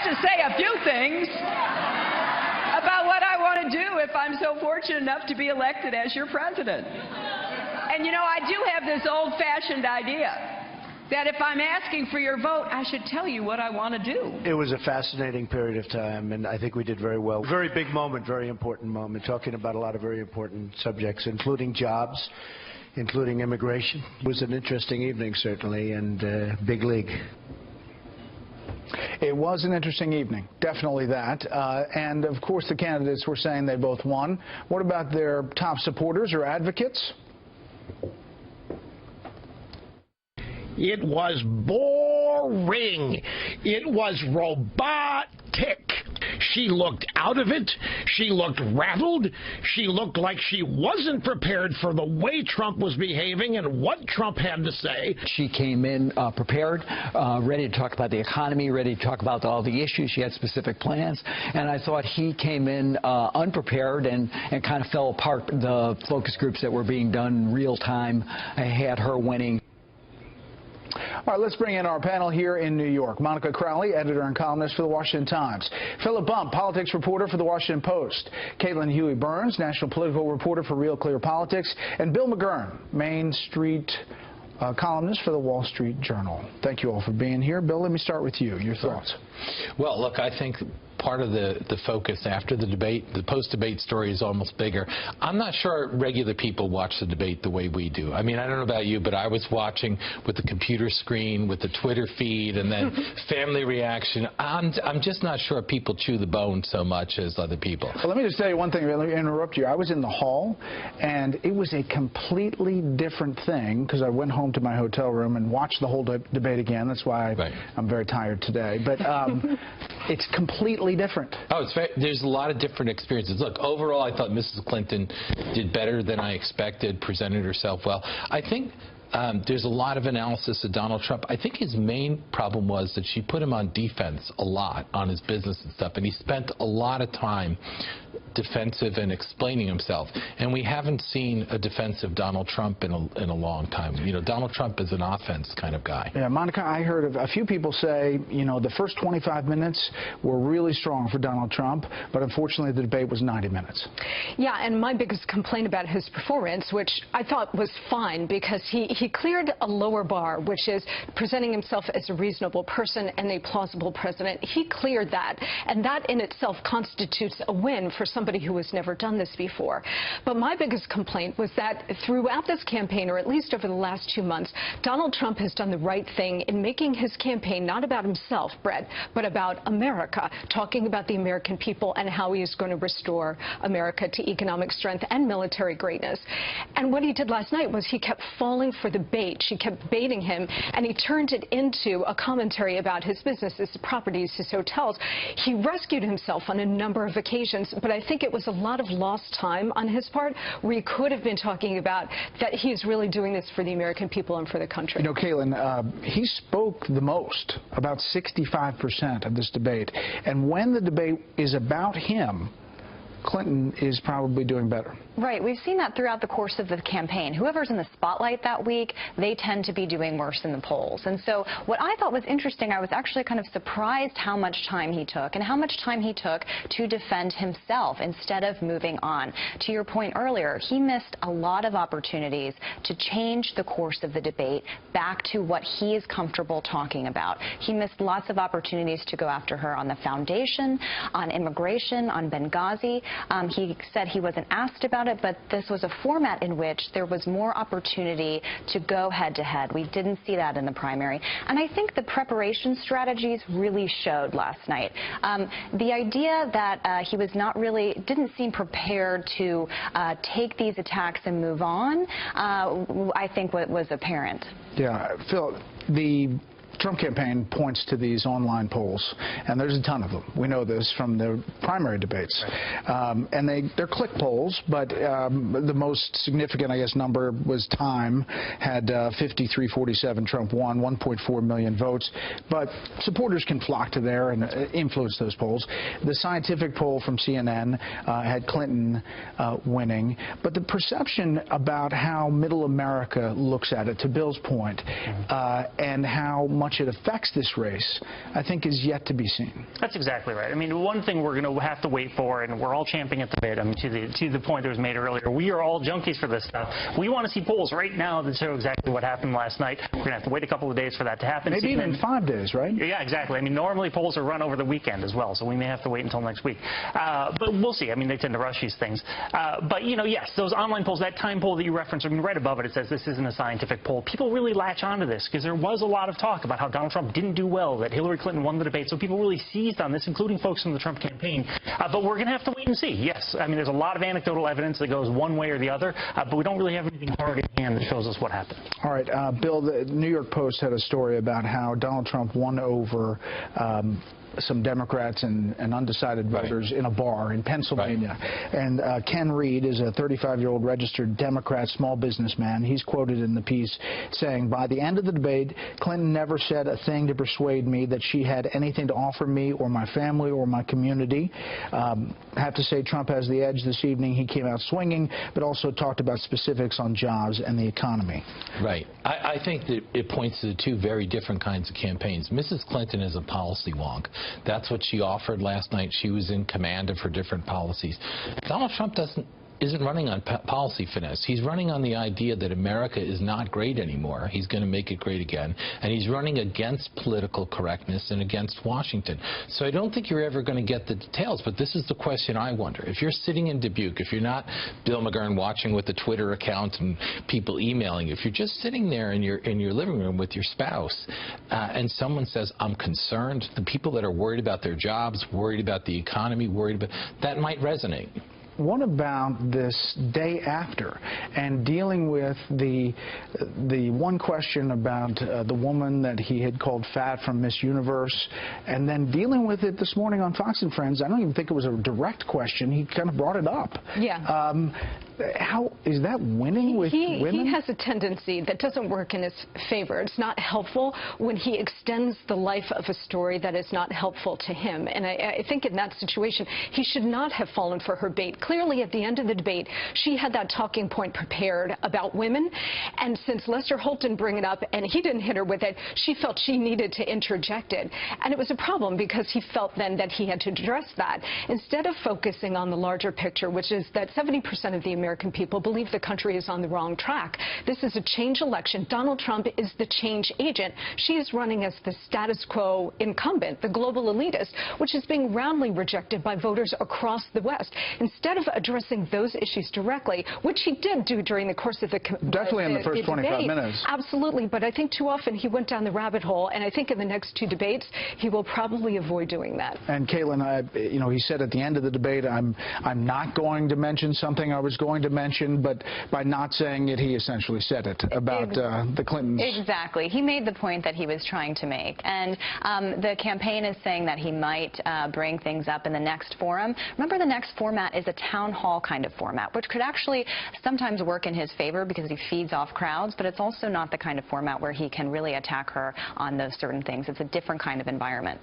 to say a few things about what I want to do if I'm so fortunate enough to be elected as your president. And you know, I do have this old-fashioned idea that if I'm asking for your vote, I should tell you what I want to do. It was a fascinating period of time, and I think we did very well. Very big moment, very important moment, talking about a lot of very important subjects, including jobs, including immigration. It was an interesting evening, certainly, and big league. It was an interesting evening, definitely that. And, of course, the candidates were saying they both won. What about their top supporters or advocates? It was boring. It was robotic. She looked out of it. She looked rattled. She looked like she wasn't prepared for the way Trump was behaving and what Trump had to say. She came in prepared, ready to talk about the economy, ready to talk about all the issues. She had specific plans. And I thought he came in unprepared and kind of fell apart. The focus groups that were being done real time had her winning. All right, let's bring in our panel here in New York. Monica Crowley, editor and columnist for The Washington Times. Philip Bump, politics reporter for The Washington Post. Caitlin Huey-Burns, national political reporter for Real Clear Politics. And Bill McGurn, Main Street columnist for The Wall Street Journal. Thank you all for being here. Bill, let me start with you. Your thoughts. Well, look, I think part of the focus after the debate, the post-debate story is almost bigger. I'm not sure regular people watch the debate the way we do. I mean, I don't know about you, but I was watching with the computer screen, with the Twitter feed, and then family reaction. I'm just not sure people chew the bone so much as other people. Well, let me just tell you one thing. Let me interrupt you. I was in the hall, and it was a completely different thing because I went home to my hotel room and watched the whole debate again. That's why I'm very tired today. But it's completely different. Oh, there's a lot of different experiences. Look, overall, I thought Mrs. Clinton did better than I expected, presented herself well. I think there's a lot of analysis of Donald Trump. I think his main problem was that she put him on defense a lot on his business and stuff, and he spent a lot of time defensive and explaining himself. And we haven't seen a defensive Donald Trump in a long time. You know, Donald Trump is an offense kind of guy. Yeah, Monica, I heard of a few people say, you know, the first 25 minutes were really strong for Donald Trump, but unfortunately the debate was 90 minutes. Yeah, and my biggest complaint about his performance, which I thought was fine because he cleared a lower bar, which is presenting himself as a reasonable person and a plausible president. He cleared that, and that in itself constitutes a win for somebody who has never done this before. But my biggest complaint was that throughout this campaign, or at least over the last 2 months, Donald Trump has done the right thing in making his campaign not about himself, Brett, but about America, talking about the American people and how he is going to restore America to economic strength and military greatness. And what he did last night was he kept falling for the bait. She kept baiting him, and he turned it into a commentary about his business, his properties, his hotels. He rescued himself on a number of occasions, but I think it was a lot of lost time on his part where he could have been talking about that he is really doing this for the American people and for the country. You know, Caitlin, he spoke the most, about 65% of this debate. And when the debate is about him, Clinton is probably doing better. Right. We've seen that throughout the course of the campaign. Whoever's in the spotlight that week, they tend to be doing worse in the polls. And so what I thought was interesting, I was actually kind of surprised how much time he took and how much time he took to defend himself instead of moving on. To your point earlier, he missed a lot of opportunities to change the course of the debate back to what he is comfortable talking about. He missed lots of opportunities to go after her on the foundation, on immigration, on Benghazi. He said he wasn't asked about it, but this was a format in which there was more opportunity to go head-to-head. We didn't see that in the primary. And I think the preparation strategies really showed last night. The idea that he was not really, didn't seem prepared to take these attacks and move on, I think was apparent. Yeah, Phil, the Trump campaign points to these online polls, and there's a ton of them. We know this from the primary debates. And they're click polls, but the most significant, I guess, number was Time had 53-47. Trump won, 1.4 million votes. But supporters can flock to there and influence those polls. The scientific poll from CNN had Clinton winning. But the perception about how middle America looks at it, to Bill's point, and how much much it affects this race, I think, is yet to be seen. That's exactly right. I mean, one thing we're going to have to wait for, and we're all champing at the bit, I mean, to the point that was made earlier, we are all junkies for this stuff. We want to see polls right now that show exactly what happened last night. We're going to have to wait a couple of days for that to happen. Maybe even 5 days, right? Yeah, exactly. I mean, normally polls are run over the weekend as well, so we may have to wait until next week. But we'll see. I mean, they tend to rush these things. But, you know, yes, those online polls, that Time poll that you referenced, I mean, right above it, it says this isn't a scientific poll. People really latch onto this because there was a lot of talk about how Donald Trump didn't do well, that Hillary Clinton won the debate. So people really seized on this, including folks from the Trump campaign. But we're going to have to wait and see. Yes, I mean, there's a lot of anecdotal evidence that goes one way or the other, but we don't really have anything hard in hand that shows us what happened. All right, Bill, the New York Post had a story about how Donald Trump won over some Democrats and undecided voters in a bar in Pennsylvania. Right. And Ken Reed is a 35-year-old registered Democrat small businessman. He's quoted in the piece saying, by the end of the debate, Clinton never said a thing to persuade me that she had anything to offer me or my family or my community. I have to say Trump has the edge this evening. He came out swinging, but also talked about specifics on jobs and the economy. Right. I think that it points to two very different kinds of campaigns. Mrs. Clinton is a policy wonk. That's what she offered last night. She was in command of her different policies. Donald Trump isn't running on policy finesse. He's running on the idea that America is not great anymore. He's going to make it great again. And he's running against political correctness and against Washington. So I don't think you're ever going to get the details. But this is the question I wonder. If you're sitting in Dubuque, if you're not Bill McGurn watching with the Twitter account and people emailing you, if you're just sitting there in your living room with your spouse and someone says, I'm concerned, the people that are worried about their jobs, worried about the economy, worried about, that might resonate. What about this day after and dealing with the one question about the woman that he had called fat from Miss Universe, and then dealing with it this morning on Fox and Friends? I don't even think it was a direct question. He kind of brought it up. Yeah. How is that winning with women? He has a tendency that doesn't work in his favor. It's not helpful when he extends the life of a story that is not helpful to him. And I think in that situation, he should not have fallen for her bait. Clearly, at the end of the debate, she had that talking point prepared about women. And since Lester Holt didn't bring it up and he didn't hit her with it, she felt she needed to interject it. And it was a problem because he felt then that he had to address that. Instead of focusing on the larger picture, which is that 70% of the American people believe the country is on the wrong track. This is a change election. Donald Trump is the change agent. She is running as the status quo incumbent, the global elitist, which is being roundly rejected by voters across the West. Instead of addressing those issues directly, which he did do during the course of the definitely in the first 25 debate, minutes. Absolutely, but I think too often he went down the rabbit hole, and I think in the next two debates he will probably avoid doing that. And Caitlin, you know, he said at the end of the debate, I'm not going to mention something I was going to mention, but by not saying it, he essentially said it about the Clintons. Exactly. He made the point that he was trying to make, and the campaign is saying that he might bring things up in the next forum. Remember, the next format is a town hall kind of format, which could actually sometimes work in his favor because he feeds off crowds, but it's also not the kind of format where he can really attack her on those certain things. It's a different kind of environment.